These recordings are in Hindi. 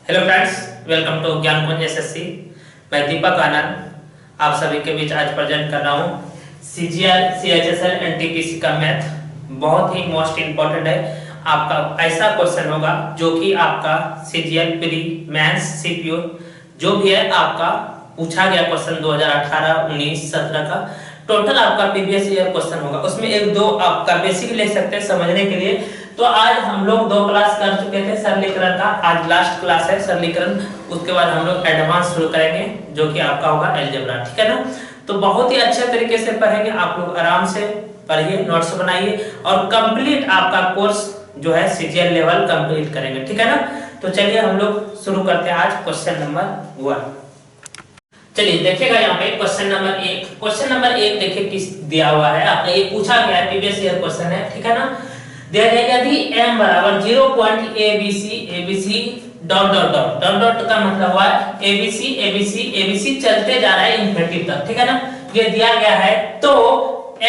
Hello friends, welcome to Gyankunj SSC. मैं दीपक आनंद आप सभी के बीच आज प्रेजेंट कर रहा हूँ सीजीएल सीएचएसएल एनटीपीसी का मैथ। बहुत ही मोस्ट इम्पोर्टेंट है। आपका ऐसा क्वेश्चन होगा जो कि आपका सीजीएल प्री मेंस सीपीयू जो भी है आपका पूछा गया क्वेश्चन 2018, 19, 17 का टोटल आपका प्रीवियस ईयर क्वेश्चन होगा। उसमें एक दो आपका बेसिक ले सकते हैं समझने के लिए। तो आज हम लोग 2 क्लास कर चुके थे सरलीकरण का, आज लास्ट क्लास है सरलीकरण। उसके बाद हम लोग एडवांस शुरू करेंगे जो कि आपका होगा अलजेब्रा, ठीक है ना। तो बहुत ही अच्छे तरीके से पढ़ेंगे, आप लोग आराम से पढ़िए, नोट्स बनाइए और कंप्लीट आपका कोर्स जो है सीजीएल लेवल कंप्लीट करेंगे, ठीक है ना। तो चलिए हम लोग शुरू करते हैं आज क्वेश्चन नंबर 1। चलिए देखिएगा यहाँ पे क्वेश्चन नंबर 1। क्वेश्चन नंबर 1 देखिए किस दिया हुआ है, आपने ये पूछा गया है, प्रीवियस ईयर क्वेश्चन है, ठीक है ना। दिया जाएगा यदि m बराबर 0.abc dot dot dot dot dot का मतलब हुआ abc चलते जा रहा है इंफिनिटी तक, ठीक है ना। ये दिया गया है तो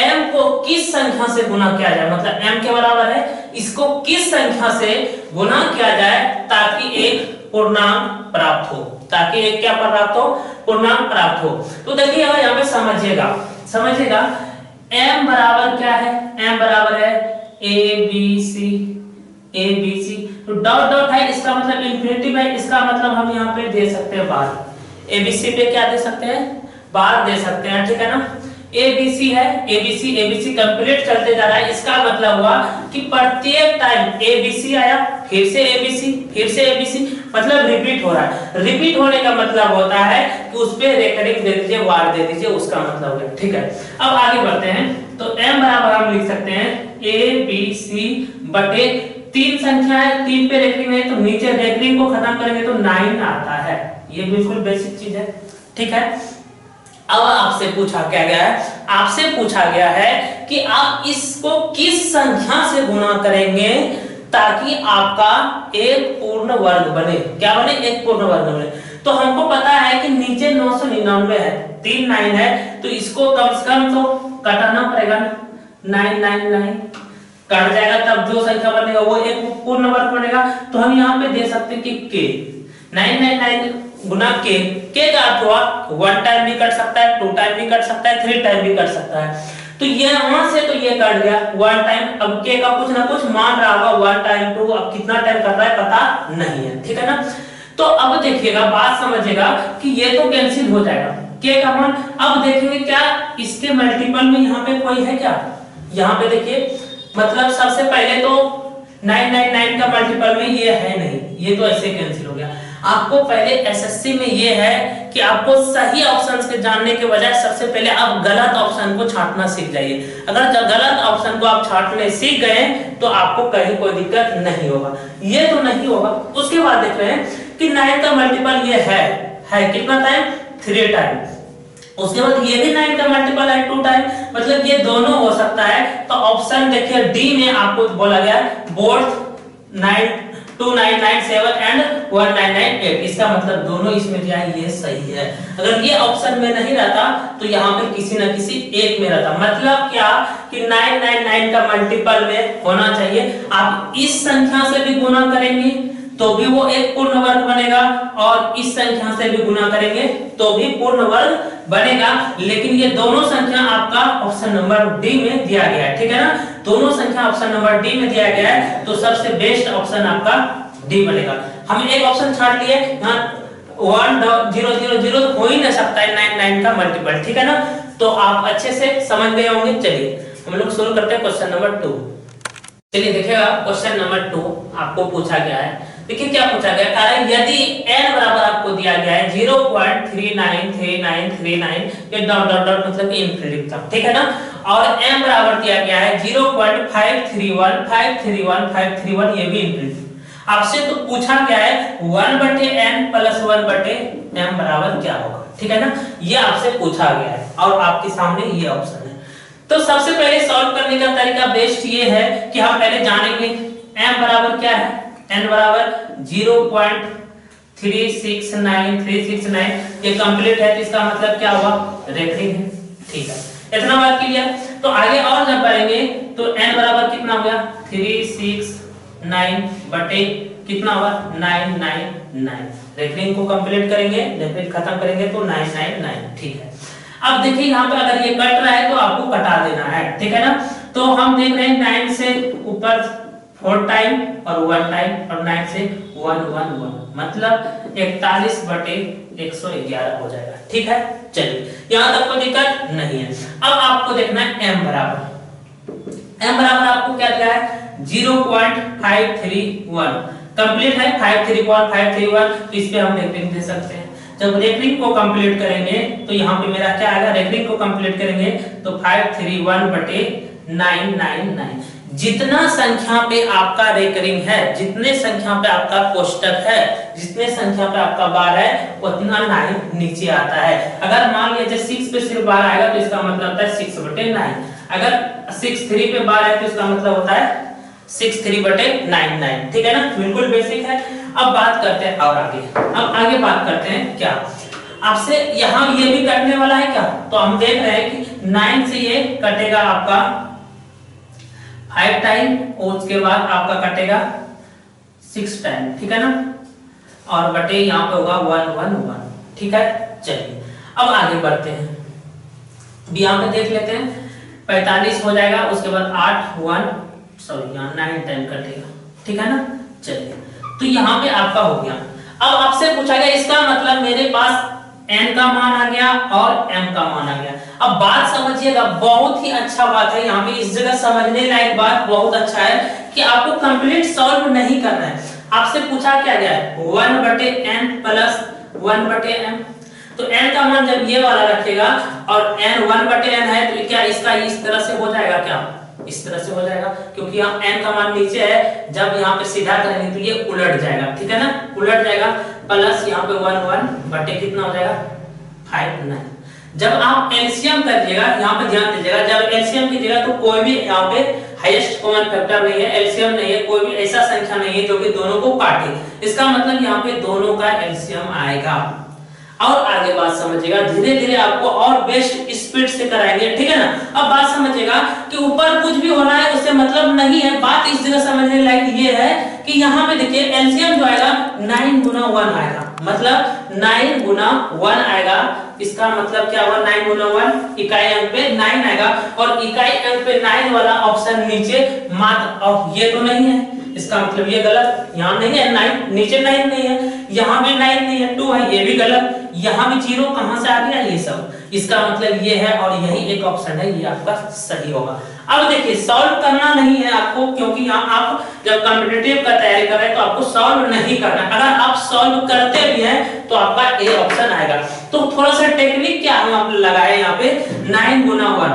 m को किस संख्या से गुना किया जाए, मतलब m के बराबर है, इसको किस संख्या से गुना किया जाए ताकि एक पूर्णांक प्राप्त हो, ताकि एक क्या प्राप्त हो, पूर्णांक प्राप्त हो। तो देखिए यहाँ पे समझिएगा m बराबर क्या है, m बराबर है abc तो डॉट डॉट है, इसका मतलब इंफिनिटी है, इसका मतलब हम यहाँ पे दे सकते हैं बार। abc पे क्या दे सकते हैं, बार दे सकते हैं, ठीक है ना। abc है, abc कंप्लीट चलते जा रहा है, इसका मतलब हुआ कि प्रत्येक टाइम abc आया फिर से abc मतलब रिपीट हो रहा है। रिपीट होने का मतलब होता है कि उस पे रेकरिंग दे दीजिए, वार दे दीजिए, उसका मतलब है, ठीक है। अब आगे बढ़ते हैं तो m बराबर हम लिख सकते हैं abc बटे 3 संख्या है, 3 पे रेकरिंग है तो नीचे रेकरिंग को खत्म करेंगे तो 9 आता है। ये बिल्कुल बेसिक चीज है, ठीक है। अब आपसे पूछा क्या गया है, आपसे पूछा गया है कि आप इसको किस संख्या से गुना करेंगे ताकि आपका एक पूर्ण वर्ग बने। क्या बने, एक पूर्ण वर्ग बने। तो हमको पता है कि नीचे 999 है, 3 9 है, तो इसको कम से कम तो काटना पड़ेगा, 999 काट जाएगा तब जो संख्या बनेगा वो एक पूर्ण वर्ग बनेगा। तो हम यहाँ पे दे सकते हैं कि k 999 गुना k का अर्थ हुआ 1 टाइम भी कट सकता है, 2 टाइम भी कट सकता है, 3 टाइम भी कट सकता है। तो ये वहां से तो ये कट गया 1 टाइम। अब k का कुछ ना कुछ मान रहा होगा 1 टाइम 2, अब कितना टाइम कट रहा है पता नहीं है, ठीक है ना। तो अब देखिएगा, बात समझिएगा कि ये तो कैंसिल हो जाएगा k का मान। अब देखेंगे क्या इसके मल्टीपल में यहाँ पे कोई है क्या, यहाँ पे देखिए, मतलब सबसे पहले तो 999 का मल्टीपल में ये है नहीं, ये तो ऐसे कैंसिल हो गया। आपको पहले एसएससी में ये है कि आपको सही ऑप्शंस के जानने के बजाय सबसे पहले आप गलत ऑप्शन को छांटना सीख जाइए। अगर गलत ऑप्शन को आप छांटने सीख गए तो आपको कहीं कोई दिक्कत नहीं होगा, ये तो नहीं होगा। उसके बाद देख रहे हैं कि 9 का मल्टीपल ये है कितना टाइम, 3 टाइम। उसके बाद ये भी 9 का मल्टीपल है 2 टाइम, मतलब ये दोनों हो सकता है। तो ऑप्शन देखिए डी में आपको बोला गया बोथ 2997 एंड 1998, इसका मतलब दोनों इसमें दिया है, ये सही है। अगर ये ऑप्शन में नहीं रहता तो यहाँ पे किसी न किसी एक में रहता। मतलब क्या कि 999 का मल्टीपल में होना चाहिए। आप इस संख्या से भी गुना करेंगे तो भी वो एक पूर्ण वर्ग बनेगा और इस संख्या से भी गुना करेंगे तो भी पूर्ण वर्ग बनेगा। लेकिन ये दोनों संख्या आपका ऑप्शन नंबर डी में दिया गया है, ठीक है ना। दोनों संख्या ऑप्शन नंबर डी में दिया गया है तो सबसे बेस्ट ऑप्शन आपका डी बनेगा। हम एक ऑप्शन छाट लिए, यहाँ 1000 हो ही नहीं सकता है 99 का मल्टीपल, ठीक है ना। तो आप अच्छे से समझ गए होंगे। चलिए हम लोग शुरू करते हैं क्वेश्चन नंबर 2। चलिए देखिएगा क्वेश्चन नंबर 2 आपको पूछा गया है। देखिए क्या पूछा गया, कारण यदि n बराबर आपको दिया गया है 0.393939 ये डॉट डॉट डॉट मतलब इंफिनिटी तक, ठीक है ना। और m बराबर दिया गया है 0.531531 ये भी इंफिनिटी। आपसे तो पूछा गया है 1/n + 1/m बराबर क्या होगा, ठीक है ना। ये आपसे पूछा गया है और आपके सामने ये ऑप्शन है। तो सबसे पहले सॉल्व करने का तरीका बेस्ट ये है कि हम पहले जानेंगे m बराबर क्या है, n बराबर 0.369369, ये कंप्लीट है तो इसका मतलब क्या हुआ, रेकरिंग है, ठीक है। इतना बात क्लियर। तो आगे और जब बढ़ेंगे तो n बराबर कितना हो गया 369 बटे कितना होगा 999। रेकरिंग को कंप्लीट करेंगे, डेफिनेट खत्म करेंगे तो 999, ठीक है। अब देखिए यहाँ पे अगर ये कट रहा है तो आपको कटा देना है, ठीक है ना। तो हम देख रहे हैं 9 से ऊपर 4 टाइम और 1 टाइम और 9 से 111, मतलब 41/111 हो जाएगा, ठीक है। चलिए यहाँ तक कोई दिक्कत नहीं है। अब आपको देखना है m बराबर आपको क्या दिया है 0.531 कंप्लीट है 531 तो इस पे हम रेकरिंग दे सकते हैं। जब रेकरिंग को कंप्लीट करेंगे तो यहाँ पे मेरा क्या आएगा, रेकरिंग को कंप्लीट करेंगे तो 531/999। जितना संख्या पे आपका रेकरिंग है, जितने संख्या पे आपका कोष्टक है, जितने संख्या पे आपका बार है, उतना 9 नीचे आता है। अगर मान लीजिए 6 पे सिर्फ बार आएगा तो इसका मतलब होता है 6/9। अगर 6 3 पे बार है तो इसका मतलब होता है 6 3/99, ठीक है ना। बिल्कुल बेसिक है। अब बात करते हैं और आगे बात करते हैं क्या आपसे यहाँ ये भी कटने वाला है क्या, तो हम देख रहे हैं कि 9 से ये कटेगा आपका 5 टाइम और उसके बाद आपका कटेगा 6 टाइम, ठीक है ना, और बटे यहाँ पे होगा 111, ठीक है। चलिए अब आगे बढ़ते हैं, यहाँ पे देख लेते हैं 45 हो जाएगा, उसके बाद 9 टाइम कटेगा, ठीक है ना। चलिए तो यहाँ पे आपका हो गया। अब आपसे पूछा गया इसका मतलब मेरे पास n का मान आ गया और m का मान आ गया। अब बात समझिएगा, बहुत ही अच्छा बात है यहाँ पे, इस जगह समझने लायक बात बहुत अच्छा है कि आपको कंप्लीट सॉल्व नहीं करना है। आपसे पूछा क्या गया है 1/n प्लस 1/m, तो n का मान जब ये वाला रखेगा और n 1/n है तो क्या इसका इस तरह से हो जाएगा, क्या इस तरह से हो जाएगा, क्योंकि यहाँ n का मान नीचे है, जब यहाँ पे सीधा करेंगे तो ये उलट जाएगा, ठीक है ना, उलट जाएगा। प्लस यहाँ पे 1 बटे कितना हो जाएगा 5 9। जब आप एलसीएम करिएगा, यहाँ पे ध्यान दीजिएगा, जब एलसीएम कीजिएगा तो कोई भी यहाँ पे हाईएस्ट कॉमन फैक्टर नहीं है, एलसीएम नहीं है, कोई भी ऐसा संख्या नहीं है जो कि दोनों को काटे। इसका मतलब यहाँ पे दोनों का एलसीएम आएगा। और आगे बात समझिएगा, धीरे धीरे आपको और बेस्ट स्पीड से कराएंगे, ठीक है ना। अब बात समझिएगा कि ऊपर कुछ भी होना है उससे मतलब नहीं है। बात इस जगह समझने लायक ये है कि यहाँ पे देखिए एलसीएम जो आएगा 9 गुना 1 आएगा, मतलब 9 गुना 1 आएगा। इसका मतलब क्या होगा 9 गुना 1 इकाई अंक पे 9 आएगा, और इकाई अंक पे 9 वाला ऑप्शन नीचे मात्र, और ये तो नहीं है, इसका मतलब ये गलत, यहाँ नहीं है 9, नीचे 9 नहीं है, यहाँ भी 9 नहीं है, 2 है, ये भी गलत, यहाँ भी 0 कहां से आ गया ये सब, इसका मतलब ये है, और यही एक ऑप्शन है, ये आपका सही होगा। अब देखिए सॉल्व करना नहीं है आपको, क्योंकि यहाँ आप जब कॉम्पिटिटिव का तैयारी कर रहे हैं तो आपको सॉल्व नहीं करना। अगर आप सॉल्व करते भी हैं तो आपका ए ऑप्शन आएगा। तो थोड़ा सा टेक्निक क्या हम आप लगाए यहाँ पे 9 गुना 1,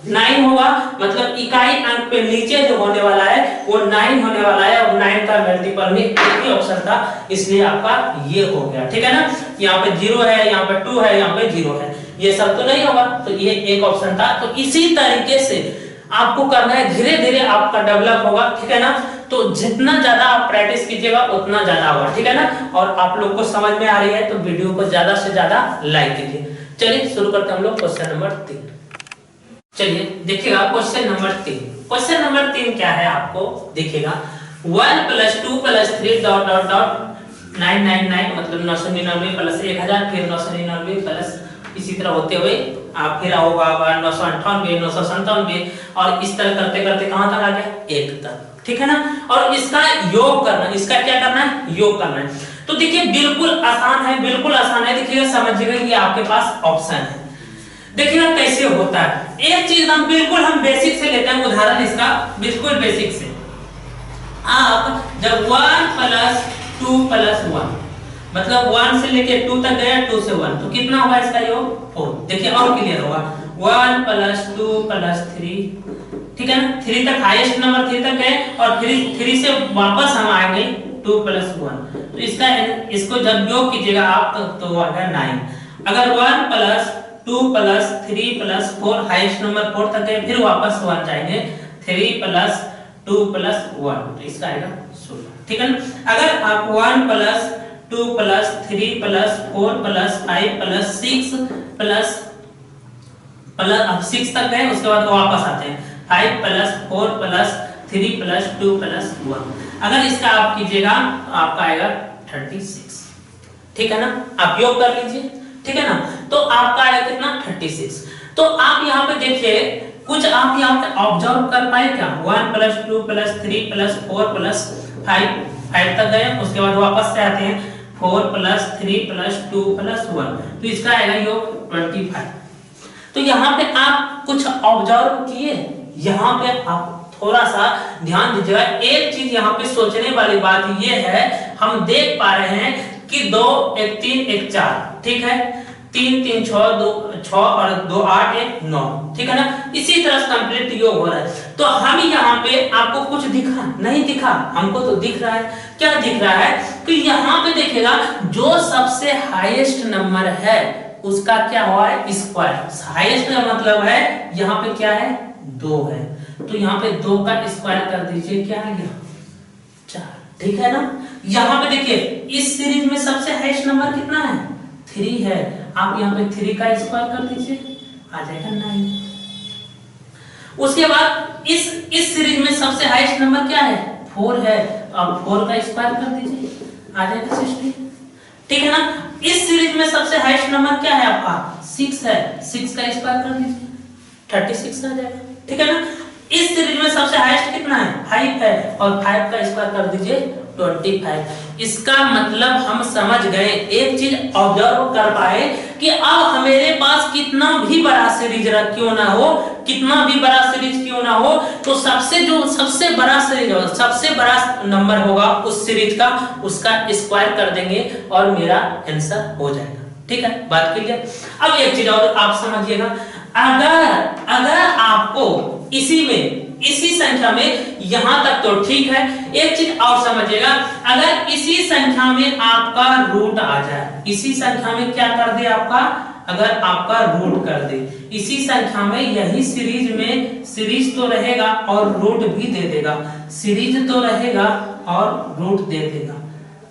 9 होगा, मतलब इकाई अंक पे नीचे जो होने वाला है वो 9 होने वाला है, और 9 का मल्टीपल में एक ही ऑप्शन था, इसलिए आपका ये हो गया, ठीक है ना। यहाँ पे 0 है, यहाँ पे 2 है, यहाँ पे 0 है, ये सब तो नहीं होगा, तो ये एक ऑप्शन था। तो इसी तरीके से आपको करना है, धीरे धीरे आपका डेवलप होगा, ठीक है ना। तो जितना ज्यादा आप प्रैक्टिस कीजिएगा उतना ज्यादा होगा, ठीक है ना। और आप लोग को समझ में आ रही है तो वीडियो को ज्यादा से ज्यादा लाइक कीजिए। चलिए शुरू करते हैं हम लोग क्वेश्चन नंबर 3। चलिए देखिएगा क्वेश्चन नंबर 3। क्वेश्चन नंबर 3 क्या है आपको देखिएगा 1 + 2 + 3 ... 999 मतलब 999 प्लस 1000 फिर 999 प्लस इसी तरह होते हुए आप फिर होगा 998 997 और इस तरह करते करते कहां तक आ गया 1 तक, ठीक है ना। और इसका योग करना, इसका क्या करना है योग करना है। तो देखिए बिल्कुल आसान है, बिल्कुल आसान है। देखिएगा समझिएगा ये आपके पास ऑप्शन है, देखिएगा कैसे होता है। एक चीज हम बिल्कुल हम बेसिक से लेते हैं उदाहरण इसका, बिल्कुल बेसिक से। आप जब 1 + 2 + 1 मतलब 1 से लेके 2 तक गया, 2 से 1 तो कितना होगा इसका योग 4। देखिए और क्लियर होगा 1 + 2 + 3, ठीक है ना। 3 तक हाईएस्ट नंबर 3 तक गए और 3 से वापस हम आएंगे 2 + 1, तो इसको जब योग कीजिएगा आप तो आएगा 9। अगर 1 + 2 + 3 + 4 हाईएस्ट नंबर 4 तक गए, फिर वापस 1 जाएंगे 3 + 2 + 1 तो इसका आएगा 16, ठीक है ना। अगर आप 1 + 2 + 3 + 4 + 5 + 6 अब 6 तक गए, उसके बाद वापस आते हैं 5 + 4 + 3 प्लस 2 प्लस 1। अगर इसका आप कीजिएगा तो आपका आएगा 36। ठीक है ना, आप योग कर लीजिए। ठीक है ना, तो आपका आएगा कितना 36। तो आप यहाँ पे देखिए कुछ आप यहाँ पे ऑब्जर्व कर पाए क्या? 1 प्लस 2 प्लस 3 प्लस 4 प्लस 5 तक गए, उसके बाद वापस से आते हैं 4 प्लस 3 प्लस 2 प्लस 1, तो इसका आएगा योग 25। तो यहाँ पे आप कुछ ऑब्जर्व किए, यहाँ पे आप थोड़ा सा ध्यान दीजिएगा। एक चीज यहाँ पे सोचने वाली बात ये है, हम देख पा रहे हैं कि 2 1 3 1 4, ठीक है, 3 3 6 2 6 और 2 8 1 9, ठीक है ना, इसी तरह से कंप्लीट योग हो रहा है। तो हम यहाँ पे आपको कुछ दिखा नहीं दिखा, हमको तो दिख रहा है। क्या दिख रहा है कि यहाँ पे देखिएगा जो सबसे हाईएस्ट नंबर है उसका क्या हुआ है स्क्वायर। हाईएस्ट का मतलब है यहाँ पे क्या है 2 है, तो यहाँ पे 2 का स्क्वायर कर दीजिए, क्या आ गया 4। ठीक है ना, यहाँ पे देखिए इस सीरीज में सबसे हाईएस्ट नंबर कितना है 3 है, आप यहाँ पे 3 का स्क्वायर कर दीजिए, आ जाएगा 9। उसके बाद इस सीरीज में सबसे हाईएस्ट नंबर क्या है 4 है, आप 4 का स्क्वायर कर दीजिए, आ जाएगा 60। ठीक है ना, इस सीरीज में सबसे हाईएस्ट नंबर क्या है आपका 6 है, 6 का स्क्वायर कर दीजिए 36 आ जाएगा। ठीक है ना, इस सीरीज में सबसे हाईएस्ट कितना है 5 है, और 5 का स्क्वायर कर दीजिए 25। इसका मतलब हम समझ गए, एक चीज ऑब्जर्व कर पाए कि अब हमारे पास कितना भी बड़ा सीरीज क्यों ना हो, कितना भी बड़ा सीरीज क्यों ना हो, तो सबसे बड़ा सीरीज होगा, सबसे बड़ा नंबर होगा उस सीरीज का, उसका स्क्वायर कर देंगे और मेरा आंसर हो जाएगा। ठीक है, बात क्लियर। अब एक चीज और आप समझिएगा, अगर आपको इसी संख्या में यहां तक तो ठीक है, एक चीज और समझिएगा, अगर इसी संख्या में आपका रूट आ जाए, इसी संख्या में क्या कर दे आपका, अगर आपका रूट कर दे इसी संख्या में, यही सीरीज में सीरीज तो रहेगा और रूट भी दे देगा, सीरीज तो रहेगा और रूट दे देगा।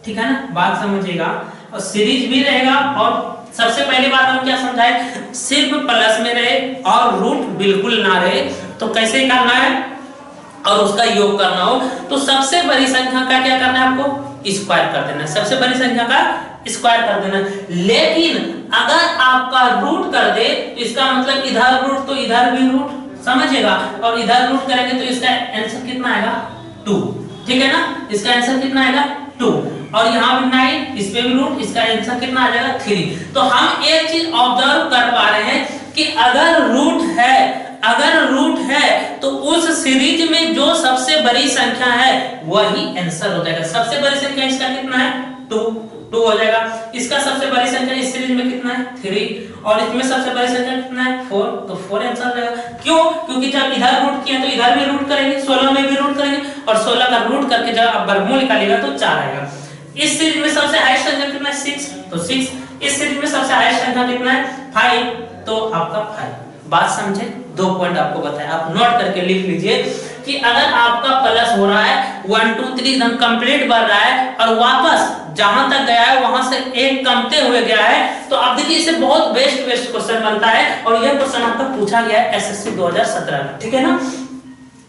ठीक है ना, बात समझिएगा, और सीरीज भी रहेगा, और सबसे पहली बात हम क्या समझाए, सिर्फ प्लस में रहे और रूट बिल्कुल ना रहे, तो कैसे करना है और उसका योग करना हो, तो सबसे बड़ी संख्या का क्या करना है आपको स्क्वायर कर देना है, सबसे बड़ी संख्या का स्क्वायर कर देना। लेकिन अगर आपका रूट कर दे तो इसका मतलब इधर रूट तो इधर भी रूट, समझिएगा, और इधर रूट करेंगे तो इसका आंसर कितना आएगा 2। ठीक है ना, इसका आंसर कितना आएगा 2, और यहाँ भी 9, इस पे भी रूट, इसका आंसर कितना आ जाएगा 3। तो हम एक चीज ऑब्जर्व कर पा रहे हैं कि अगर रूट है तो उस सीरीज में जो सबसे बड़ी संख्या है वही आंसर हो जाएगा। सबसे बड़ी संख्या इसका कितना है 2 हो जाएगा, इसका सबसे बड़ी संख्या इस सीरीज में कितना है 3, और इसमें सबसे बड़ी संख्या कितना है 4, तो 4 आंसर हो जाएगा। क्यों? क्योंकि जब इधर रूट किया तो इधर भी रूट करेंगे, 16 में भी रूट करेंगे, और 16 का रूट करके जब आप वर्गमूल निकालिएगा तो 4 आएगा। इस सीरीज में सबसे हाईएस्ट संख्या कितना है 6, तो 6। इस सीरीज में सबसे हाईएस्ट संख्या कितना है 5, तो आपका 5। बात समझे, 2 पॉइंट आपको बताया, आप नोट करके लिख लीजिए कि अगर आपका प्लस हो रहा है 1 2 3 एकदम कंप्लीट बढ़ रहा है, और वापस जहां तक गया है वहां से एक कमते हुए गया है, तो आप देखिए इसे बहुत बेस्ट क्वेश्चन बनता है, और यह क्वेश्चन आपका पूछा गया है एसएससी 2017 में। ठीक है ना,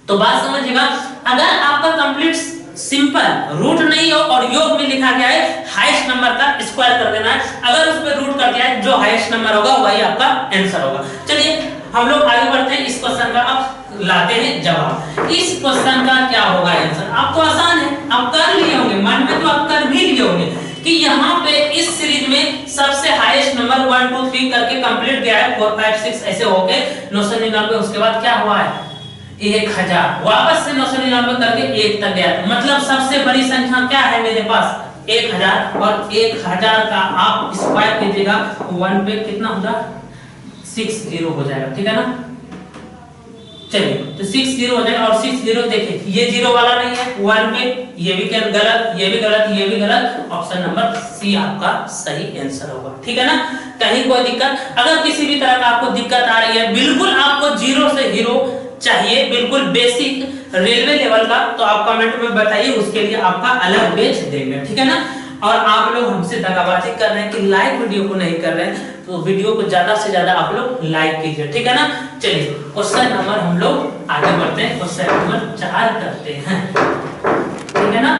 तो बात समझिएगा, अगर आपका कंप्लीट सिंपल रूट नहीं हो और योग में लिखा गया है हाईएस्ट नंबर का स्क्वायर कर देना है, अगर उस पे रूट कर दिया है जो हाईएस्ट नंबर होगा वही आपका आंसर होगा। चलिए हम लोग आगे बढ़ते हैं, इस क्वेश्चन का अब लाते हैं जवाब। इस क्वेश्चन का क्या होगा आंसर, आपको आसान है, आप कर लिए होंगे, मन में तो आप कर भी लिए होंगे कि यहाँ पे इस सीरीज में सबसे हाईएस्ट नंबर 1 2 3 करके कंप्लीट गया है, 4 5 6 ऐसे होके 999, उसके बाद क्या हुआ है 1000, वापस से 999 करके 1 तक गया, मतलब सबसे बड़ी संख्या क्या है मेरे पास 1000, और 1000 का आप स्क्वायर कीजिएगा 1 पे कितना होगा 60 हो जाएगा। ठीक है ना, चलिए तो 60 हो जाएगा, और 60 देखिए ये 0 वाला नहीं है 1 पे, ये भी गलत, ये भी गलत, ये भी गलत, ऑप्शन नंबर सी आपका सही आंसर होगा। ठीक है ना, कहीं कोई दिक्कत, अगर किसी भी तरह का आपको दिक्कत आ रही है, बिल्कुल आपको 0 से हीरो चाहिए, बिल्कुल बेसिक रेलवे लेवल का, तो आप कमेंट में बताइए, उसके लिए आपका अलग बैच देंगे। ठीक है ना, और आप लोग हमसे दगाबाजी कर रहे हैं कि लाइक वीडियो को नहीं कर रहे हैं, तो वीडियो को ज्यादा से ज्यादा आप लोग लाइक कीजिए, ठीक है ना। चलिए क्वेश्चन नंबर हम लोग आगे बढ़ते हैं, क्वेश्चन नंबर 4 करते हैं, ठीक है ना।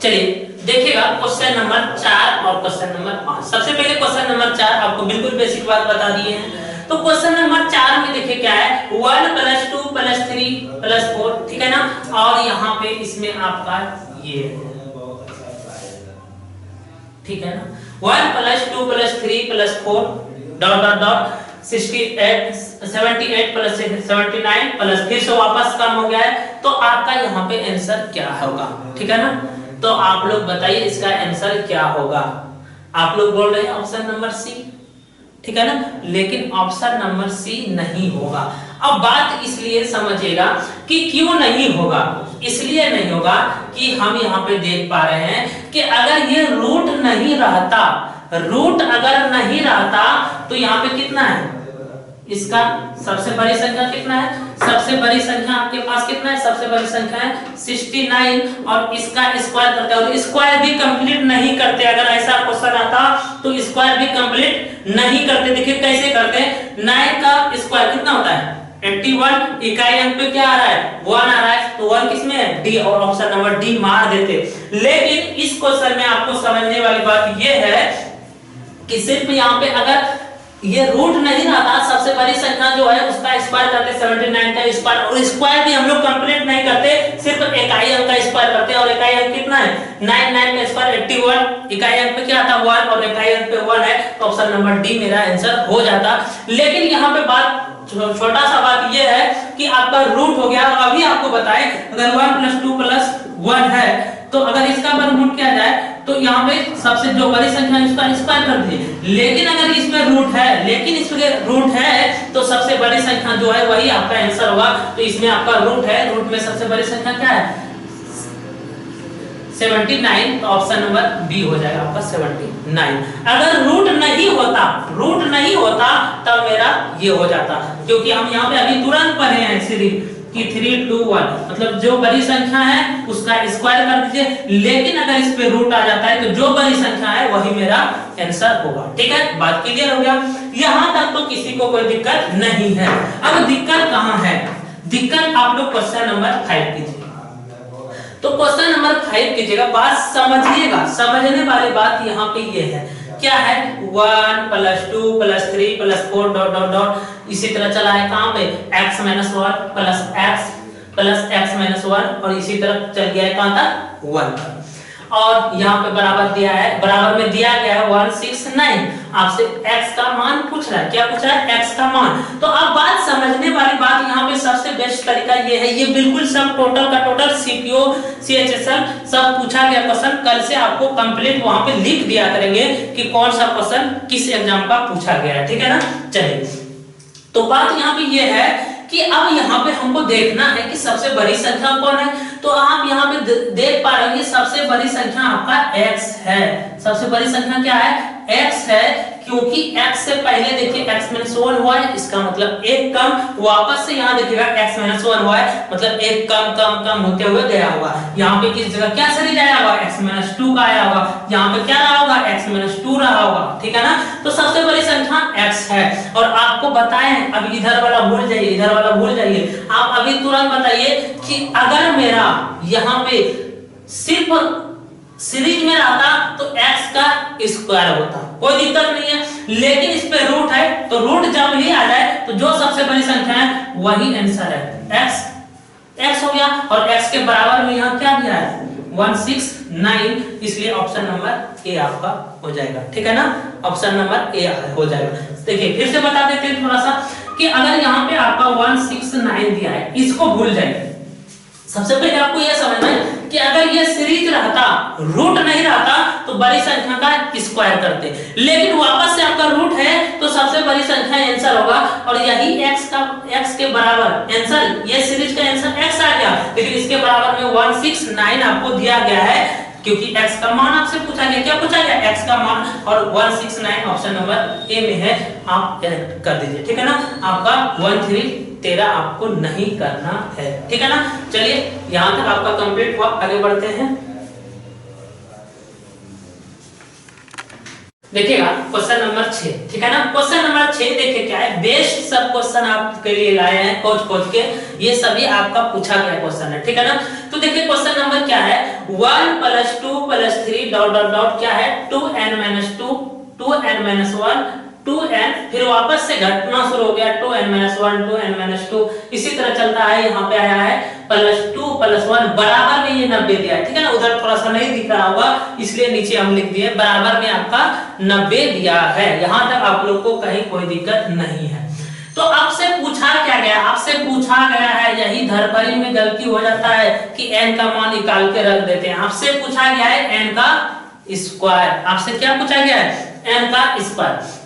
चलिए देखिएगा क्वेश्चन नंबर 4 और क्वेश्चन नंबर 5। सबसे पहले क्वेश्चन नंबर 4 आपको बिल्कुल बेसिक बात बता दिए हैं। तो क्वेश्चन नंबर 4 में देखिए क्या है, 1 + 2 + 3 + 4, ठीक है ना। और यहाँ पे इसमें आपका ये ठीक है ना, 1 + 2 + 3 + 4 ... 78 78 + 79 प्लस फिर से वापस कम हो गया है, तो आपका यहाँ पे आंसर क्या होगा, ठीक है ना। तो आप लोग बताइए इसका आंसर क्या होगा। आप लोग बोल रहे हैं ऑप्शन नंबर सी, ठीक है ना, लेकिन ऑप्शन नंबर सी नहीं होगा। अब बात इसलिए समझिएगा कि क्यों नहीं होगा। इसलिए नहीं होगा कि हम यहाँ पे देख पा रहे हैं कि अगर ये रूट नहीं रहता, रूट अगर नहीं रहता तो यहाँ पे कितना है, इसका सबसे बड़ी संख्या कितना है, सबसे बड़ी संख्या आपके पास कितना है, सबसे बड़ी संख्या है 69, और इसका स्क्वायर करते हैं, और स्क्वायर भी कंप्लीट नहीं करते। अगर ऐसा क्वेश्चन आता तो स्क्वायर भी कंप्लीट नहीं करते। देखिए कैसे करते हैं, 9 का स्क्वायर कितना होता है 81, इकाई अंक पे क्या आ रहा है 1 आ रहा है, तो 1 किसमें है डी, और ऑप्शन नंबर डी मार देते। लेकिन इस क्वेश्चन में आपको समझने वाली बात यह है कि सिर्फ यहाँ पे अगर ये रूट नहीं रहता, सबसे बड़ी संख्या जो है उसका स्क्वायर करते 79 का स्क्वायर, और स्क्वायर भी हम लोग कंप्लीट नहीं करते, सिर्फ इकाई अंक का स्क्वायर करते हैं। और इकाई अंक कितना है 9 का स्क्वायर 81, इकाई अंक पे क्या आता 1 और इकाई अंक पे 1 है, तो ऑप्शन नंबर डी मेरा आंसर हो जाता। लेकिन यहाँ पे बात छोटा सा बात ये है कि आपका रूट हो गया। अभी आपको बताएं अगर 1 + 2 + 1 है, तो अगर इसका वर्गमूल किया जाए तो यहाँ पे सबसे जो बड़ी संख्या है उसका स्क्वायर कर दीजिए। लेकिन अगर इसमें रूट है, लेकिन इसमें रूट है तो सबसे बड़ी संख्या जो है वही आपका आंसर होगा। तो इसमें आपका रूट है, रूट में सबसे बड़ी संख्या क्या है 79, तो ऑप्शन नंबर बी हो जाएगा आपका 79। अगर रूट नहीं होता, रूट नहीं होता तब मेरा ये हो जाता, क्योंकि हम यहाँ पे अभी तुरंत पढ़े हैं सिर्फ कि 3 2 1, मतलब जो बड़ी संख्या है उसका स्क्वायर कर दीजिए। लेकिन अगर इस पे रूट आ जाता है तो जो बड़ी संख्या है वही मेरा आंसर होगा, ठीक है। बात क्लियर हो गया, यहाँ तक तो किसी को कोई दिक्कत नहीं है। अब दिक्कत कहाँ है, दिक्कत आप लोग क्वेश्चन नंबर 5 कीजिए। तो क्वेश्चन नंबर 5 कीजिएगा, बात समझिएगा, समझने वाली बात यहाँ पे ये है, क्या है 1 + 2 + 3 + 4 ... इसी तरह चला है कहां पे x - 1 + x - 1, और इसी तरह चल गया है कहां तक 1, और यहाँ पे बराबर दिया है, बराबर में दिया गया है 169। आपसे x का मान पूछ रहा है, क्या पूछ रहा है x का मान। तो अब बात समझने वाली बात यहाँ पे सबसे बेस्ट तरीका ये है, ये बिल्कुल सब टोटल का टोटल सीपीओ सीएचएसएल सब पूछा गया क्वेश्चन, कल से आपको कंप्लीट वहां पे लिख दिया करेंगे कि कौन सा क्वेश्चन किस एग्जाम का पूछा गया है, ठीक है ना। चलिए तो बात यहाँ पे ये है कि अब यहाँ पे हमको देखना है कि सबसे बड़ी संख्या कौन है। तो आप यहाँ पे देख पा रहे हैं सबसे बड़ी संख्या आपका x है। सबसे बड़ी संख्या क्या है x है, क्योंकि x से पहले देखिए x - 1 हुआ है, इसका मतलब एक कम, वापस से यहाँ देखिएगा x - 1 हुआ है, मतलब एक कम कम कम होते हुए गया होगा। यहाँ पे किस जगह क्या सीरीज आया होगा x - 2 का आया होगा, यहाँ पे क्या रहा होगा x - 2 रहा होगा, ठीक है ना। तो सबसे बड़ी संख्या x है। और आपको बताएं, अब इधर वाला भूल जाइए, इधर वाला भूल जाइए, आप अभी तुरंत बताइए कि अगर मेरा यहाँ पे सिर्फ सीरीज में रहता तो x का स्क्वायर होता, कोई दिक्कत नहीं है। लेकिन इस पे रूट है, तो रूट जब भी आ जाए तो जो सबसे बड़ी संख्या है वही आंसर है, x हो गया। और x के बराबर में यहाँ क्या दिया है 169, इसलिए ऑप्शन नंबर ए आपका हो जाएगा, ठीक है ना। ऑप्शन नंबर ए हो जाएगा। देखिए फिर से बता देते हैं थोड़ा सा कि अगर यहाँ पे आपका 169 दिया है, इसको भूल जाइए। सबसे पहले आपको यह समझना है कि अगर ये सीरीज रहता, रूट नहीं रहता, तो बड़ी संख्या का स्क्वायर करते, लेकिन वापस से आपका रूट है तो सबसे बड़ी संख्या आंसर होगा। और यही x के बराबर आंसर, ये सीरीज का आंसर x आ गया, लेकिन इसके बराबर में 169 आपको दिया गया है, क्योंकि x का मान आपसे पूछा गया, क्या पूछा गया x का मान, और 169 ऑप्शन नंबर ए में है, आप कर दीजिए, ठीक है ना। आपका 13 आपको नहीं करना है, ठीक है ना। चलिए यहां तक आपका कंप्लीट हुआ, आगे बढ़ते हैं। देखिएगा क्वेश्चन नंबर 6, ठीक है ना। क्वेश्चन नंबर 6 देखिए क्या है, बेस्ट सब क्वेश्चन आपके लिए लाए हैं कोच के, ये सभी आपका पूछा गया क्वेश्चन है, ठीक है ना। तो देखिए क्वेश्चन नंबर क्या है, 1 + 2 + 3 डॉट डॉट डॉट क्या है 2n - 2 2n - 1 2n, फिर वापस से घटना शुरू हो गया 2n - 1 2n - 2, इसी तरह चलता है। यहाँ पे आया है +2 + 1 बराबर में ये 90 दिया है, ठीक है ना। उधर थोड़ा सा नहीं दिख रहा होगा इसलिए नीचे हम लिख दिए बराबर में आपका 90 दिया है। यहां तक आप लोग को कहीं कोई दिक्कत नहीं है। तो आपसे पूछा क्या गया, आपसे पूछा गया है, यही धरपरी में गलती हो जाता है कि n का मान निकाल के रख देते हैं। आपसे पूछा गया है n का स्क्वायर, आपसे क्या पूछा गया है n का स्क्वायर।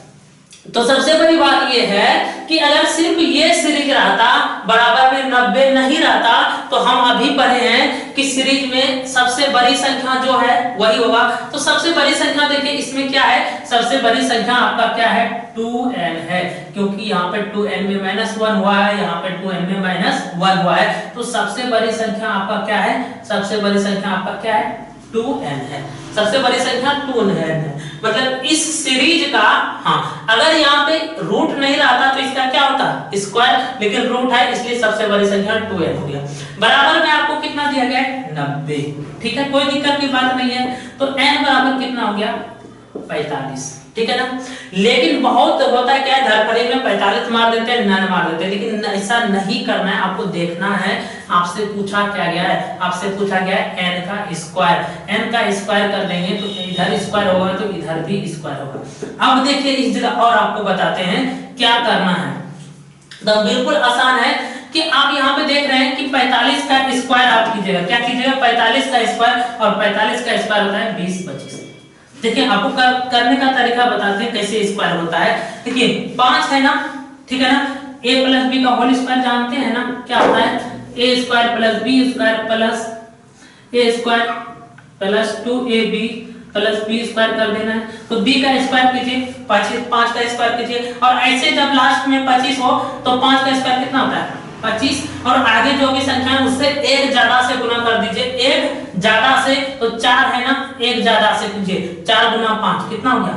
तो सबसे बड़ी बात यह है कि अगर सिर्फ ये सीरीज रहता बराबर में 90 नहीं रहता तो हम अभी पढ़े हैं कि सीरीज में सबसे बड़ी संख्या जो है वही होगा। तो सबसे बड़ी संख्या देखिए इसमें क्या है, सबसे बड़ी संख्या आपका क्या है 2n है, क्योंकि यहाँ पे 2n में -1 हुआ है, यहाँ पे 2n में -1 हुआ है। तो सबसे बड़ी संख्या आपका क्या है, सबसे बड़ी संख्या आपका क्या है 2n है, सबसे बड़ी संख्या 2n है। मतलब इस सीरीज का, हाँ अगर यहाँ पे रूट नहीं रहता तो इसका क्या होता स्क्वायर, लेकिन रूट है इसलिए सबसे बड़ी संख्या 2n हो गया। बराबर में आपको कितना दिया गया है 90, ठीक है, कोई दिक्कत की बात नहीं है। तो n बराबर कितना हो गया 45, ठीक है ना। लेकिन बहुत होता है क्या है धरपरी में 45 मार देते हैं, नन मार देते हैं, लेकिन ऐसा नहीं करना है, आपको देखना है। आपसे पूछा क्या गया है, आपसे पूछा गया है n का स्क्वायर, n का स्क्वायर कर देंगे तो इधर स्क्वायर होगा तो इधर भी स्क्वायर होगा। अब देखिए इस जगह और आपको बताते हैं क्या करना है। तो बिल्कुल आसान है कि आप यहाँ पे देख रहे हैं कि 45 का स्क्वायर आप कीजिएगा, क्या कीजिएगा 45 का स्क्वायर, और 45 का स्क्वायर होता है 20 25। देखिए आपको करने का तरीका बताते हैं कैसे स्क्वायर होता है। देखिए 5 है ना, ठीक है ना, a + b का होल स्क्वायर जानते हैं ना, क्या होता है a² + b² + a² + 2ab + b² कर देना है। तो b का स्क्वायर कीजिए, 5 का स्क्वायर कीजिए, और ऐसे जब लास्ट में 25 हो तो 5 का स्क्वायर कितना होता है 25, और आगे जो भी संख्या है उससे एक ज्यादा से गुना कर दीजिए, एक ज्यादा से, तो 4 है ना, एक ज्यादा से कीजिए, 4 × 5 कितना हो गया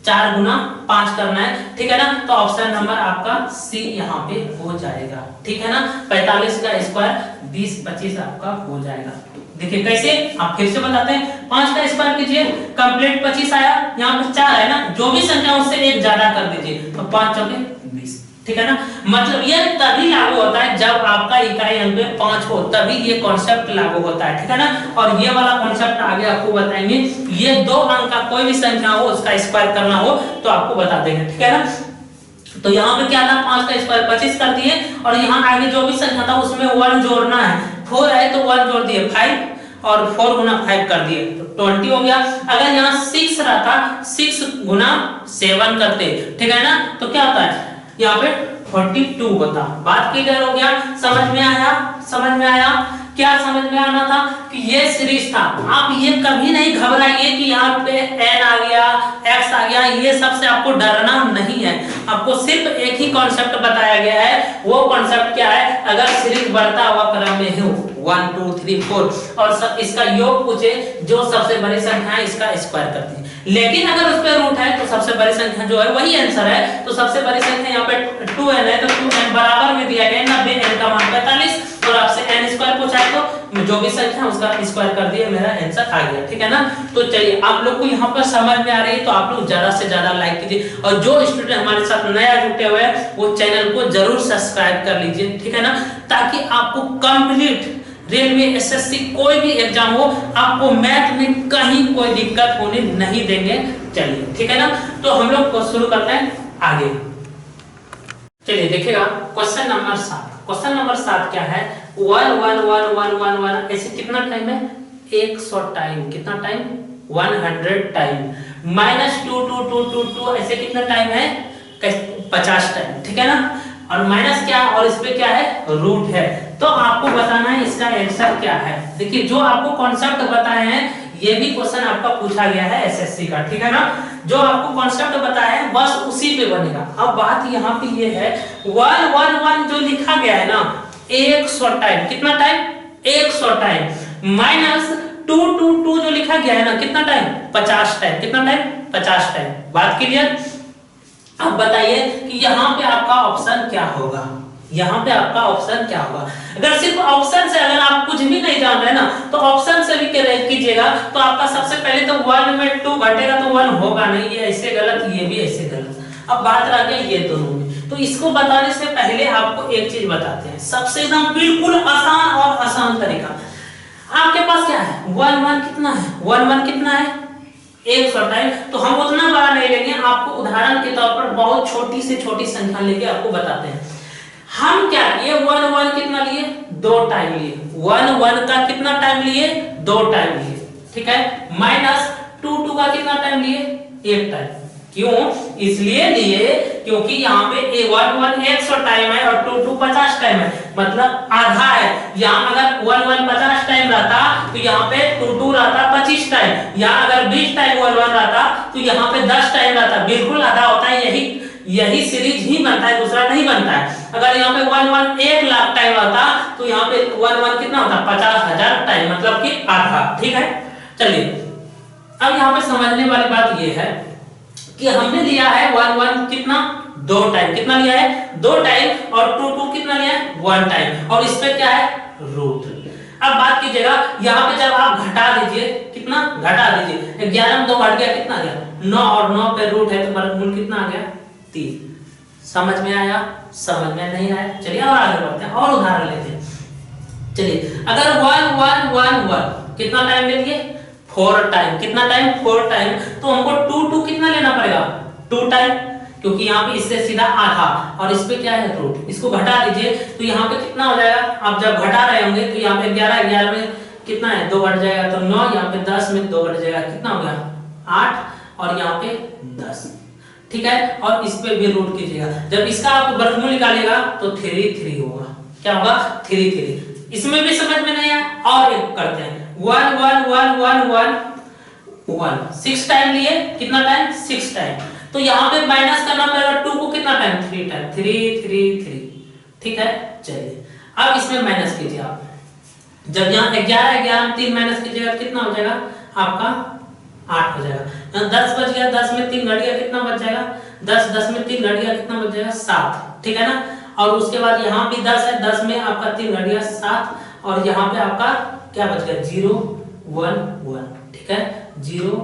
4 × 5 करना है, ठीक है ना। तो ऑप्शन नंबर आपका सी यहाँ पे हो जाएगा, ठीक है ना। 45 का स्क्वायर 20 25 आपका हो जाएगा। देखिए कैसे, आप फिर से बताते हैं, 5 का स्क्वायर कीजिए, कंप्लीट 25 आया, यहाँ पे 4 है ना, जो भी संख्या उससे एक ज्यादा कर दीजिए, तो 5 × 20, ठीक है ना। मतलब ये तभी लागू होता है जब आपका इकाई अंक में 5 हो, तभी ये कॉन्सेप्ट लागू होता है, ठीक है ना। और ये वाला कॉन्सेप्ट आगे आपको बताएंगे, ये 2 अंक का कोई भी संख्या हो उसका स्क्वायर करना हो तो आपको बता देंगे, ठीक है ना। तो यहाँ पे क्या था 5 का स्क्वायर 25 कर दिए, और यहाँ आगे जो भी संख्या था उसमें 1 जोड़ना है, 4 है तो 1 जोड़ दिए 5, और 4 × 5 कर दिए तो 20 हो गया। अगर यहाँ 6 रहता 6 × 7 करते, ठीक है ना, तो क्या होता है यहाँ पे 42 होता। बात क्लियर हो गया, समझ में आया, समझ में आया। क्या समझ में आना था कि ये सीरीज था। आप ये कभी नहीं घबराइए कि यहाँ पे n आ गया x आ गया, ये सबसे आपको डरना नहीं है। आपको सिर्फ एक ही कॉन्सेप्ट बताया गया है, वो कॉन्सेप्ट क्या है, अगर सीरीज बढ़ता हुआ क्रम में हो 1 2 3 4 और सब इसका योग पूछे, जो सबसे बड़ी संख्या है इसका स्क्वायर करते हैं। लेकिन अगर उस पे रूट है तो सबसे बड़ी संख्या जो है वही आंसर है। तो सबसे बड़ी संख्या यहाँ पे 2n है, तो 2n बराबर में दिया गया 90, n का मान 45, और आपसे n² पूछा है तो जो भी संख्या उसका स्क्वायर कर दिया, मेरा आंसर आ गया, ठीक है ना। तो चलिए आप लोग को यहाँ पर समझ में आ रही है तो आप लोग ज्यादा से ज्यादा लाइक कीजिए, और जो स्टूडेंट हमारे साथ नया जुटे हुए हैं वो चैनल को जरूर सब्सक्राइब कर लीजिए, ठीक है ना, ताकि आपको कंप्लीट रेलवे एसएससी कोई भी एग्जाम हो आपको मैथ में कहीं कोई दिक्कत होने नहीं देंगे। चलिए ठीक है ना, तो हम लोग को शुरू करते हैं आगे। चलिए देखिएगा क्वेश्चन नंबर 7। क्वेश्चन नंबर 7 क्या है, 1 1 1 1 1 1 ऐसे कितना टाइम है 100 टाइम, कितना टाइम 100 टाइम, -2 2 2 2 2 ऐसे कितना टाइम है 50 टाइम, ठीक है ना। और माइनस क्या, और इस पे क्या है रूट है, तो आपको बताना है इसका आंसर क्या है। देखिए जो आपको कॉन्सेप्ट बताए हैं ये भी क्वेश्चन आपका पूछा गया है एसएससी का, ठीक है ना। जो आपको कॉन्सेप्ट बताया है बस उसी पे बनेगा। अब बात यहाँ पे ये है 1 1 1 जो लिखा गया है ना 100 टाइम, कितना टाइम 100 टाइम, -2 2 2 जो लिखा गया है ना कितना टाइम 50 टाइम, कितना टाइम 50 टाइम। बात क्लियर? अब बताइए कि यहाँ पे आपका ऑप्शन क्या होगा, यहाँ पे आपका ऑप्शन क्या होगा। अगर सिर्फ ऑप्शन से अगर आप कुछ भी नहीं जान रहे ना तो ऑप्शन से भी कीजिएगा तो आपका सबसे पहले तो 1 में 2 घटेगा तो 1 होगा नहीं, ये ऐसे गलत, ये भी ऐसे गलत। अब बात रह गई ये दोनों में, तो इसको बताने से पहले आपको एक चीज बताते हैं, सबसे एकदम बिल्कुल आसान और आसान तरीका। आपके पास क्या है, 1 1 कितना है, 1 1 कितना है 100 टाइम। तो हम उतना बड़ा नहीं लेंगे, आपको उदाहरण के तौर पर बहुत छोटी से छोटी संख्या लेके आपको बताते हैं। हम क्या किए, 1 1 कितना लिए, 2 टाइम लिए, 1 1 का कितना टाइम लिए, 2 टाइम लिए, ठीक है। माइनस 2 2 का कितना टाइम लिए, 1 टाइम। क्यों इसलिए लिए क्योंकि यहाँ पे 1 1 100 टाइम है और 2 2 50 टाइम है, मतलब आधा है। यहाँ अगर 1 1 50 टाइम रहता तो यहाँ पे 2 2 रहता 25 टाइम, यहाँ अगर 20 टाइम 1 1 रहता तो यहाँ पे 10 टाइम रहता, बिल्कुल आधा होता है। यही सीरीज ही बनता है, दूसरा नहीं बनता है। अगर यहाँ पे 1 1 1 लाख टाइम रहता तो यहाँ पे 1 1 कितना होता, 50,000 टाइम, मतलब कि आधा, ठीक है। चलिए अब यहाँ पे समझने वाली बात ये है कि हमने लिया है 1 1 कितना, 2 टाइम, कितना लिया है 2 टाइम, और 2 2 कितना लिया है 1 टाइम, और इस पे क्या है रूट। अब बात कीजिएगा यहाँ पे जब आप घटा दीजिए, कितना घटा दीजिए, 11 में 2 घट गया, कितना गया 9, और 9 पे रूट है तो वर्गमूल कितना आ गया 3। समझ में आया, समझ में नहीं आया? चलिए और आगे बढ़ते हैं और उदाहरण लेते हैं। चलिए अगर 1 1 1 1 कितना टाइम ले लिए 4 टाइम, कितना टाइम 4 टाइम, तो हमको 2 2 कितना लेना पड़ेगा 2 टाइम, क्योंकि यहाँ पे इससे सीधा आधा और इस पे क्या है रूट, इसको घटा दीजिए तो यहाँ पे कितना हो जाएगा। आप जब घटा रहे होंगे तो यहाँ पे 11 11 में कितना है 2 घट जाएगा तो 9, यहाँ पे 10 में 2 घट जाएगा, कितना हो गया 8, और यहाँ पे 10, ठीक है। और इस पे भी रूट कीजिएगा, जब इसका आप वर्गमूल निकालिएगा तो 3 3 होगा, क्या होगा 3 3। इसमें भी समझ में नहीं आया, और एक करते हैं 1 1 1 1 1 1 6 टाइम लिए, कितना टाइम 6 टाइम, तो यहाँ पे माइनस करना पड़ेगा 2 को, कितना टाइम 3 टाइम, 3 3 3, ठीक है। चलिए अब इसमें माइनस कीजिए आप, जब यहाँ 11 11 में 3 माइनस कीजिएगा कितना हो जाएगा आपका 8 हो जाएगा। यहाँ 10 बच गया, 10 में 3 घट गया, कितना बच जाएगा 10 10 में 3 घट गया, कितना बच जाएगा 7, ठीक है ना। और उसके बाद यहाँ भी 10 है, 10 में आपका 3 घट गया 7, और यहाँ पे आपका क्या बच गया 0 1 1, ठीक है 0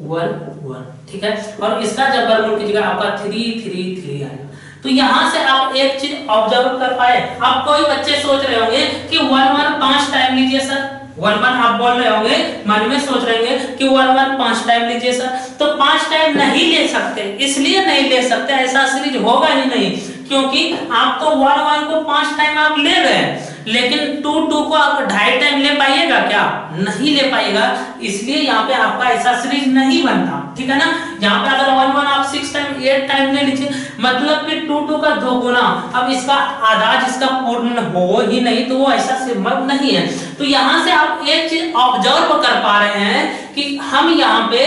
1 1, ठीक है। और इसका जब वर्गमूल कीजिएगा आपका 3 3 3 आएगा। तो यहाँ से आप एक चीज ऑब्जर्व कर पाए। आप कोई बच्चे सोच रहे होंगे कि 1 1 5 टाइम लीजिए सर, 1 1 आप बोल रहे होंगे, मन में सोच रहे होंगे कि 1 1 5 टाइम लीजिए सर, तो 5 टाइम नहीं ले सकते, इसलिए नहीं ले सकते, ऐसा सीरीज होगा ही नहीं, क्योंकि आप तो 1 1 को 5 टाइम आप ले रहे हैं, लेकिन 2 2 को आप 2.5 टाइम ले पाइएगा क्या, नहीं ले पाइएगा, इसलिए यहाँ पे आपका ऐसा सीरीज नहीं बनता, ठीक है ना। यहाँ पे अगर 1 1 आप 6 टाइम 8 टाइम ले लीजिए, मतलब कि 2 2 का 2 गुना, अब इसका आधा जिसका पूर्ण हो ही नहीं तो वो ऐसा संभव नहीं है। तो यहाँ से आप एक चीज ऑब्जर्व कर पा रहे हैं कि हम यहाँ पे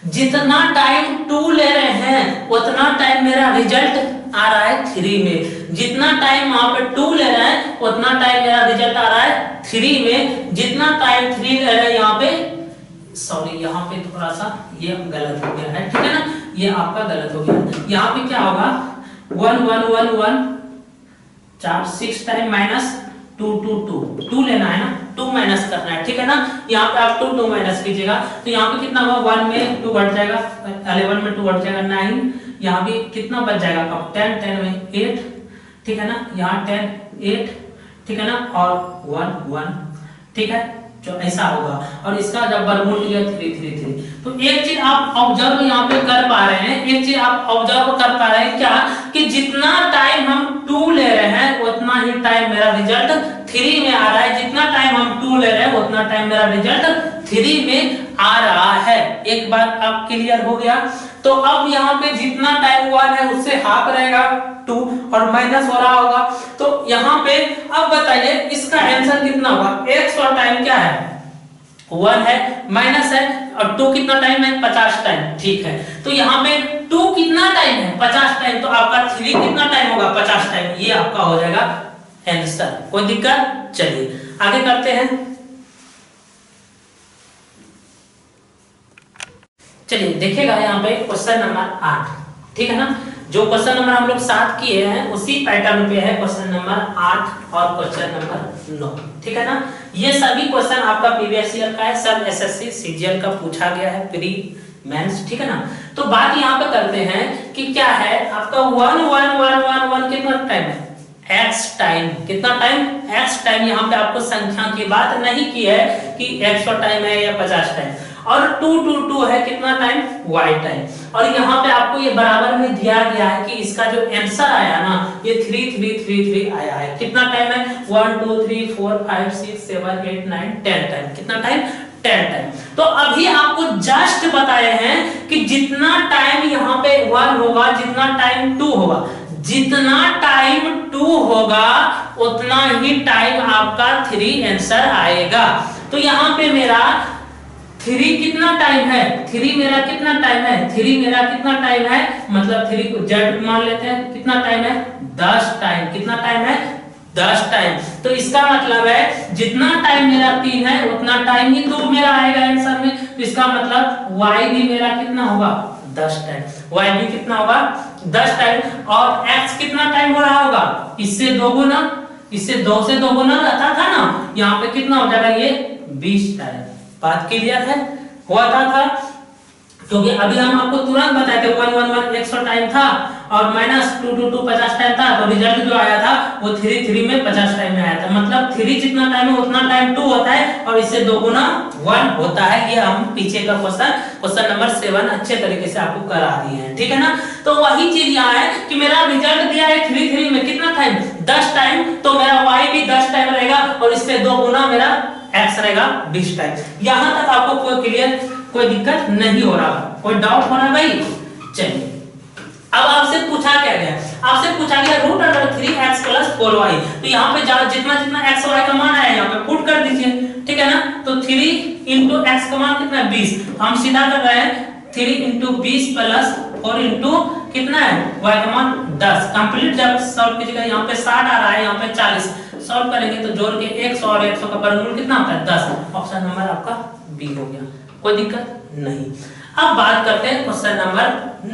जितना टाइम 2 ले रहे हैं उतना टाइम मेरा रिजल्ट आ रहा है 3 में, जितना टाइम वहां पे 2 ले रहे हैं उतना टाइम मेरा रिजल्ट आ रहा है 3 में, जितना टाइम 3 ले रहे हैं यहाँ पे, सॉरी यहाँ पे थोड़ा सा ये गलत हो गया है, ठीक है ना, ये आपका गलत हो गया। यहाँ पे क्या होगा 1 1 1 1 4 6 टाइम माइनस 2 2 2 2 लेना है ना, 2 माइनस करना है, ठीक है ना। यहाँ पे आप 2 2 माइनस कीजिएगा तो यहाँ पे कितना होगा 1 में 2 घट जाएगा, 11 में 2 घट जाएगा 9, यहाँ भी कितना बच जाएगा अब 10 10 में 8, ठीक है ना, यहाँ 10 8, ठीक है ना, और 1 1, ठीक है, जो ऐसा होगा। और इसका जब वर्गमूल किया 3 3 3, तो एक चीज आप ऑब्जर्व यहाँ पे कर पा रहे हैं, एक चीज आप ऑब्जर्व कर पा रहे हैं क्या, कि जितना टाइम हम 2 ले रहे हैं उतना ही टाइम मेरा रिजल्ट 3 में आ रहा है, जितना टाइम हम 2 ले रहे हैं उतना टाइम मेरा रिजल्ट 3 में आ रहा है। एक बात आप क्लियर हो गया। तो अब यहाँ पे जितना टाइम 1 है उससे हाफ रहेगा 2 और माइनस हो रहा होगा, तो यहाँ पे अब बताइए इसका आंसर कितना होगा, 100 टाइम क्या है 1 है, माइनस है, और 2 कितना टाइम है 50 टाइम, ठीक है। तो यहाँ पे 2 कितना टाइम है 50 टाइम, तो आपका 3 कितना टाइम होगा 50 टाइम, ये आपका हो जाएगा आंसर। कोई दिक्कत? चलिए आगे करते हैं। चलिए देखिएगा यहाँ पे क्वेश्चन नंबर 8, ठीक है ना। जो क्वेश्चन नंबर हम लोग 7 किए हैं उसी पैटर्न पे है क्वेश्चन नंबर 8 और क्वेश्चन नंबर 9, ठीक है ना। ये सभी क्वेश्चन आपका प्रीवियस ईयर का है, सब एसएससी सीजीएल का पूछा गया है प्री मेंस, ठीक है ना। तो बात यहाँ पे करते हैं कि क्या है आपका 1 1 1 1 1 कितना टाइम है, x टाइम, कितना टाइम, x टाइम। यहाँ पे आपको संख्या की बात नहीं की है कि 100 टाइम है या 50 टाइम, और 2 2 2 है कितना टाइम, y टाइम। और यहाँ पे आपको ये बराबर में दिया गया है कि इसका जो आंसर आया ना ये 3 3 3 3 आया है। कितना टाइम है, 1 2 3 4 5 6 7 8 9 10 टाइम। कितना टाइम, 10 टाइम। तो अभी आपको जस्ट बताए हैं कि जितना टाइम यहाँ पे 1 होगा, जितना टाइम 2 होगा, जितना टाइम 2 होगा उतना ही टाइम आपका 3 आंसर आएगा। तो यहाँ पे मेरा 3 कितना टाइम है, 3 मेरा कितना टाइम है, 3 मेरा कितना टाइम है, मतलब 3 को z मान लेते हैं, कितना टाइम है, 10 टाइम। कितना टाइम है, 10 टाइम। तो इसका मतलब है जितना टाइम मेरा 3 है उतना टाइम ही 2 मेरा आएगा आंसर में। तो इसका मतलब y भी मेरा कितना होगा, 10 टाइम। y भी कितना होगा, 10 टाइम। और x कितना टाइम हो रहा होगा, इससे 2 गुना, इससे 2 से 2 गुना रहता था ना, यहाँ पे कितना हो जाएगा, ये 20 टाइम। बात क्लियर है, होता था क्योंकि अभी हम आपको तुरंत बताए थे 1 1 1 100 टाइम था और -2 2 2 50 टाइम था। तो रिजल्ट जो आया था वो 3 3 में 50 टाइम में आया था। मतलब 3 जितना टाइम है उतना टाइम 2 होता है और इससे 2 गुना 1 होता है। ये हम पीछे का क्वेश्चन नंबर 7 अच्छे तरीके से आपको करा दिए हैं, ठीक है ना। तो वही चीज यहाँ है कि मेरा रिजल्ट दिया है 3 3 में कितना टाइम, 10 टाइम। तो मेरा y भी 10 टाइम रहेगा और इससे 2 गुना मेरा x रहेगा 20 टाइम। यहां तक आपको कोई क्लियर, कोई दिक्कत नहीं हो रहा, कोई डाउट हो रहा भाई। चलिए अब आपसे पूछा क्या गया, आपसे पूछा गया √3x + 4y। तो यहाँ पे जितना जितना x y का मान आया यहाँ पे पुट कर दीजिए, ठीक है ना। तो 3 × x का मान कितना है, 20। तो हम सीधा कर रहे हैं 3 × 20 + 4 × कितना है, y का मान 10। कंप्लीट जब सॉल्व कीजिएगा यहाँ पे 60 आ रहा है, यहाँ पे 40 सॉल्व करेंगे तो जोड़ के 100 और 100 का वर्गमूल कितना होता है, 10। ऑप्शन नंबर आपका बी हो गया, कोई दिक्कत नहीं। अब बात करते हैं क्वेश्चन नंबर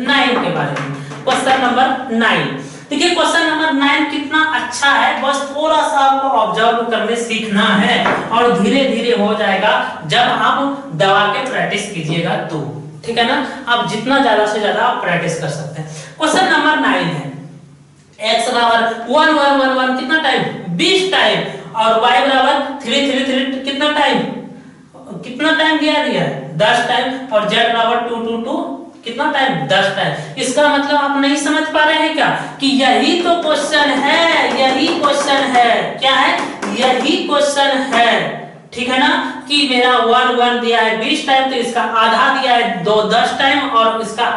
9 के बारे में। क्वेश्चन नंबर 9, देखिए क्वेश्चन नंबर 9 कितना अच्छा है, बस थोड़ा सा आपको ऑब्जर्व करने सीखना है और धीरे धीरे हो जाएगा जब आप दबा के प्रैक्टिस कीजिएगा तो, ठीक है ना। आप जितना ज्यादा से ज्यादा आप प्रैक्टिस कर सकते हैं। क्वेश्चन नंबर 9 है x बराबर 1 1 1 1 कितना टाइम, 20 टाइम। और y बराबर 3 3 3 कितना टाइम, कितना टाइम दिया है, 10 टाइम। और z बराबर 2 2 2 कितना टाइम, 10 टाइम। इसका मतलब आप नहीं समझ पा रहे हैं क्या कि यही तो क्वेश्चन है, यही क्वेश्चन है, क्या है, यही क्वेश्चन है, ठीक है ना। कि मेरा 1 1 दिया है 20 टाइम, तो इसका आधा दिया है 10 टाइम और इसका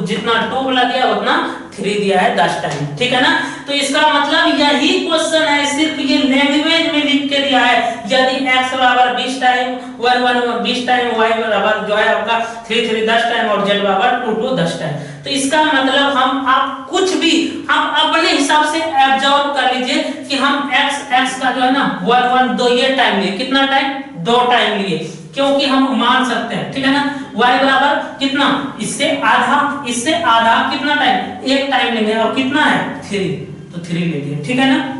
जितना 2 वाला दिया उतना 3 दिया है 10 टाइम, ठीक है ना। तो इसका मतलब यही क्वेश्चन है, सिर्फ ये लैंग्वेज में लिख के दिया है। यदि x बराबर 20 टाइम, 1 1 20 टाइम, y बराबर जो है आपका 3 3 10 टाइम और z बराबर 2 2 10 टाइम। तो इसका मतलब आप कुछ भी हम अपने हिसाब से ऑब्जर्व कर लीजिए कि हम x का जो है ना 1 1 2 ये टाइम लिए, कितना टाइम, 2 टाइम लिए, क्योंकि हम मान सकते हैं, ठीक है ना। y बराबर कितना, इससे आधा कितना टाइम, 1 टाइम लेंगे और कितना है 3, तो 3 ले लिए, ठीक है ना।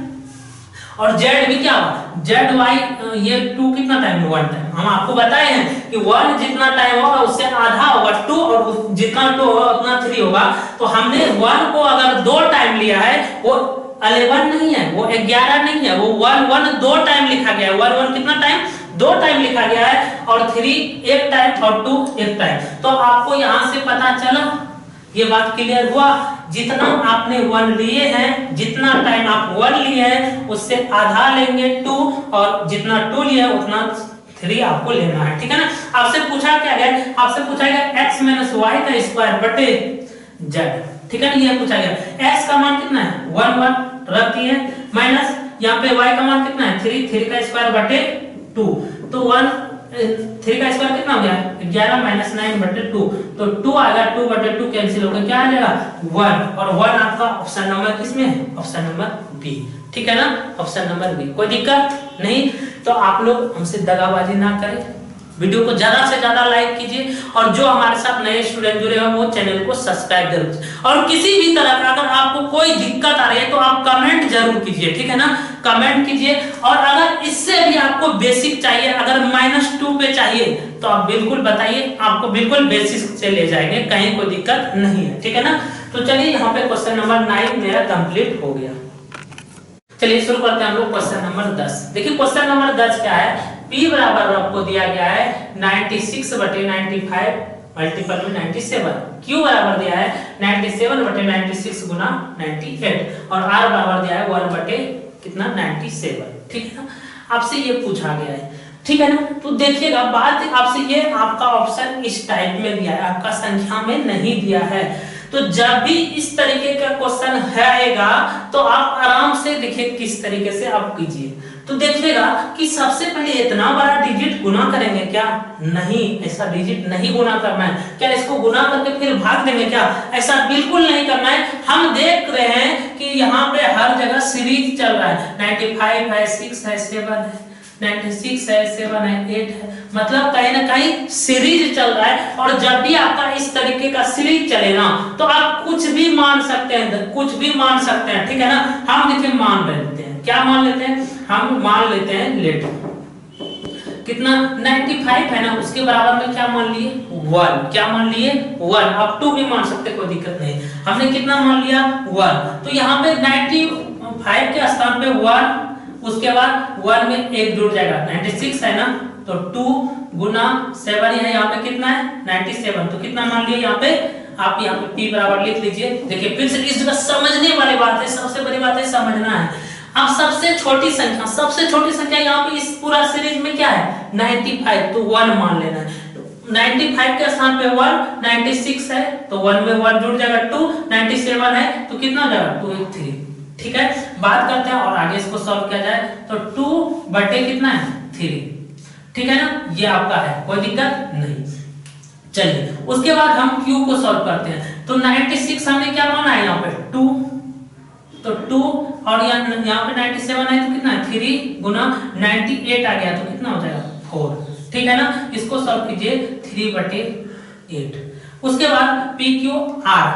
और z भी क्या होगा, z y ये 2 कितना टाइम, 1 टाइम। हम आपको बताए हैं कि 1 जितना टाइम होगा उससे आधा होगा 2 और जितना 2 होगा उतना 3 होगा। तो हमने 1 को अगर 2 टाइम लिया है, वो 11 नहीं है, वो 11 नहीं है, वो 1 1 2 टाइम लिखा गया है। 1 1 कितना टाइम, 2 टाइम लिखा गया है और 3 1 टाइम और 2 1 टाइम। तो आपको यहां से पता चला, ये बात क्लियर हुआ। जितना आपने 1 लिए हैं, जितना टाइम आप 1 लिए हैं उससे आधा लेंगे 2 और जितना 2 लिए उतना 3 आपको लेना है, ठीक है ना। आपसे पूछा क्या गया, आपसे पूछा गया x - y का स्क्वायर बटे z, ठीक है ना। ये पूछा गया x का मान कितना है 1 1 रख दिए, माइनस यहाँ पे y का मान कितना है 3 3 का स्क्वायर बटे 2। तो 3 का स्क्वायर कितना हो गया 11 - 9 बटे 2, तो 2 आएगा, 2 बटे 2 कैंसिल होकर क्या आ जाएगा 1। और 1 आपका ऑप्शन नंबर किसमें है, ऑप्शन नंबर बी, ठीक है ना, ऑप्शन नंबर बी। कोई दिक्कत नहीं। तो आप लोग हमसे दगाबाजी ना करें, वीडियो को ज्यादा से ज्यादा लाइक कीजिए और जो हमारे साथ नए स्टूडेंट जुड़े हैं वो चैनल को सब्सक्राइब जरूर कीजिए। और किसी भी तरह का अगर आपको कोई दिक्कत आ रही है तो आप कमेंट जरूर कीजिए, ठीक है ना, कमेंट कीजिए। और अगर इससे भी आपको बेसिक चाहिए, अगर -2 पे चाहिए तो आप बिल्कुल बताइए, आपको बिल्कुल बेसिक से ले जाएंगे, कहीं कोई दिक्कत नहीं है, ठीक है ना। तो चलिए यहाँ पे क्वेश्चन नंबर 9 मेरा कंप्लीट हो गया। चलिए शुरू करते हैं हम लोग क्वेश्चन नंबर 10। देखिए क्वेश्चन नंबर 10 क्या है, P बराबर आपको दिया गया है 96/95 मल्टीपल में 97, Q बराबर दिया है 97/96 गुना 98 और R बराबर दिया है 1 बटे कितना 97, ठीक है ना। आपसे ये पूछा गया है, ठीक है ना। तो देखिएगा बात आपसे ये आपका ऑप्शन इस टाइप में दिया है, आपका संख्या में नहीं दिया है। तो जब भी इस तरीके का क्वेश्चन आएगा तो आप आराम से देखिए किस तरीके से आप कीजिए। तो देखिएगा कि सबसे पहले इतना बड़ा डिजिट गुना करेंगे क्या, नहीं, ऐसा डिजिट नहीं गुना करना है। क्या इसको गुना करके फिर भाग देंगे क्या, ऐसा बिल्कुल नहीं करना है। हम देख रहे हैं कि यहाँ पे हर जगह सीरीज चल रहा है, 95 है, 6 है, 7 है, 96 है, 7 है, 8 है, मतलब कहीं ना कहीं सीरीज चल रहा है। और जब भी आपका इस तरीके का सीरीज चले ना तो आप कुछ भी मान सकते हैं, कुछ भी मान सकते हैं, ठीक है ना। हम देखिए मान लेते हैं, क्या मान लेते हैं, हम मान लेते हैं लेट कितना 95 है ना, उसके बराबर में क्या मान लिए 1, क्या मान लिए 1, अब 2 भी मान सकते, कोई दिक्कत नहीं। हमने कितना मान लिया 1, तो यहाँ पे 95 के स्थान पे 1, उसके बाद 1 में 1 जुड़ जाएगा, 96 है ना, तो 2 गुना 7 है, यहाँ पे कितना है 97, तो कितना मान लिया यहाँ पे, आप यहाँ पे P बराबर लिख लीजिए। देखिए फिर से इस जगह समझने वाली बात है, सबसे बड़ी बात है समझना है। अब सबसे छोटी संख्या यहाँ पे इस पूरा सीरीज में क्या है 95, तो 1 मान लेना है। 95 के स्थान पे 1, 96 है तो 1 में 1 जुड़ जाएगा 2, 97 है तो कितना हो जाएगा 2 3, ठीक है। बात करते हैं और आगे इसको सॉल्व किया जाए तो 2 बटे कितना है 3, ठीक है ना, ये आपका है, कोई दिक्कत नहीं। चलिए उसके बाद हम Q को सॉल्व करते हैं। तो 96 हमने क्या माना है यहाँ पे 2, तो 2 और यहाँ पे 97 है तो कितना है 3 गुना 98 आ गया तो कितना हो जाएगा 4, ठीक है ना। इसको सॉल्व कीजिए 3 बटे 8। उसके बाद PQR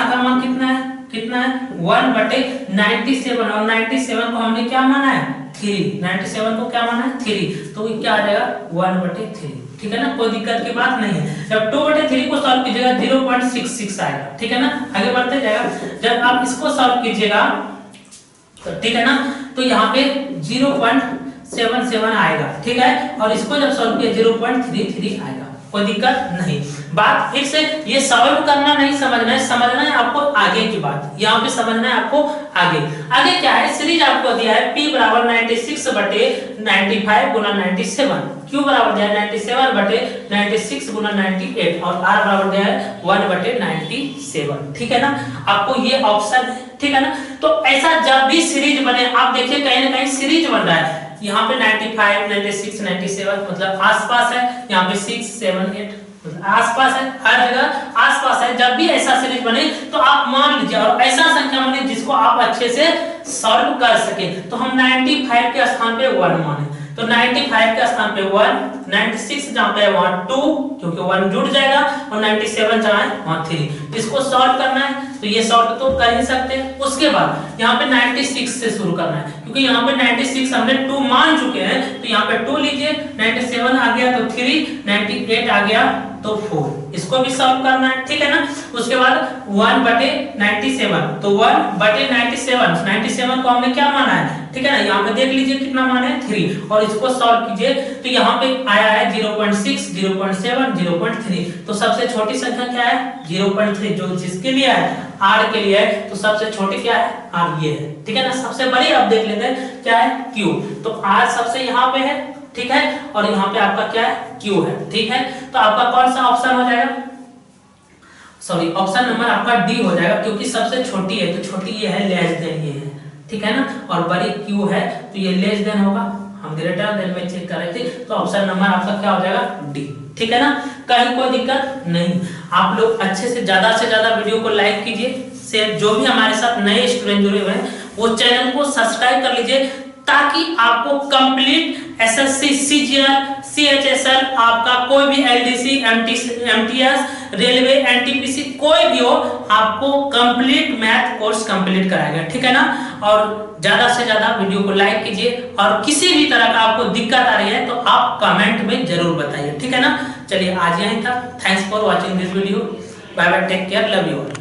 का मान कितना है 1 बटे 97 और 97 को हमने क्या माना है 3, 97 को क्या माना है 3, तो ये क्या आ जाएगा 1 बटे 3, ठीक है ना, कोई दिक्कत की बात नहीं है। जब 2 बटे 3 को सॉल्व कीजिएगा 0.66 आएगा, ठीक है ना, आगे बढ़ते जाएगा। जब आप इसको सॉल्व कीजिएगा तो ठीक है ना, तो यहाँ पे 0.77 आएगा, ठीक है, और इसको जब सॉल्व किया 0.33 आएगा, कोई दिक्कत नहीं। बात फिर से ये सॉल्व करना नहीं, समझना है आपको आगे की बात, यहाँ पे समझना है आपको आगे क्या है। सीरीज आपको दिया है P बराबर 96 बटे 95 गुना 97, Q बराबर दिया है 97 बटे 96 गुना 98 और R बराबर दिया है 1 बटे 97, ठीक है ना। आपको ये ऑप्शन है, ठीक है ना। तो ऐसा जब भी सीरीज बने, आप देखिए कहीं ना कहीं सीरीज बन रहा है, यहाँ पे 95, 96, 97 मतलब आसपास है, यहाँ पे 6, 7, 8 आसपास है, हर जगह आसपास है। जब भी ऐसा सीरीज बने तो आप मान लीजिए और ऐसा संख्या बने जिसको आप अच्छे से सॉल्व कर सके। तो हम 95 के स्थान पे 1 माने, तो 95 के स्थान पे 1, 96 जहां पे है वहां 2 क्योंकि 1 जुड़ जाएगा और 97 जहां है वहां 3। इसको सॉल्व करना है तो ये सॉल्व तो कर ही सकते हैं। उसके बाद यहाँ पे 96 से शुरू करना है क्योंकि यहाँ पे 96 हमने 2 मान चुके हैं, तो यहाँ पे 2 लीजिए, 97 आ गया तो 3, 98 आ गया तो 4, इसको भी सॉल्व करना है, ठीक है ना। उसके बाद 1 बटे 97, तो 1 बटे 97 को हमने क्या माना है, ठीक है ना, यहाँ पे देख लीजिए कितना माना है 3 और इसको सॉल्व कीजिए तो यहाँ पे आया है 0.6, 0.7, 0.3। तो सबसे छोटी संख्या क्या है 0.3, जो जिसके लिए है R के लिए है, तो सबसे छोटी क्या है R ये है, ठीक है ना। सबसे बड़ी अब देख लेते हैं क्या है Q, तो R सबसे यहाँ पे है, ठीक है, और यहाँ पे आपका क्या है Q है, ठीक है। तो आपका कौन सा ऑप्शन हो जाएगा, सॉरी ऑप्शन नंबर आपका डी हो जाएगा क्योंकि सबसे छोटी है, तो छोटी ये है लेस देन ये है, ठीक है ना, और बड़ी Q है तो ये लेस देन होगा, हम ग्रेटर देन में चेक कर रहे थे, तो ऑप्शन नंबर आपका क्या हो जाएगा डी, ठीक है ना। कहीं कोई दिक्कत नहीं। आप लोग अच्छे से ज्यादा वीडियो को लाइक कीजिए, शेयर, जो भी हमारे साथ नए स्टूडेंट जुड़े हुए हैं वो चैनल को सब्सक्राइब कर लीजिए ताकि आपको कंप्लीट एसएससी, सीजीएल, सीएचएसएल, आपका कोई भी एलडीसी, एमटीएस, रेलवे, एनटीपीसी कोई भी हो, आपको कंप्लीट मैथ कोर्स कंप्लीट कराएगा, ठीक है ना। और ज्यादा से ज्यादा वीडियो को लाइक कीजिए और किसी भी तरह का आपको दिक्कत आ रही है तो आप कमेंट में जरूर बताइए, ठीक है ना। चलिए आज यहीं तक। Thanks for watching this video. Bye bye, take care, love you all.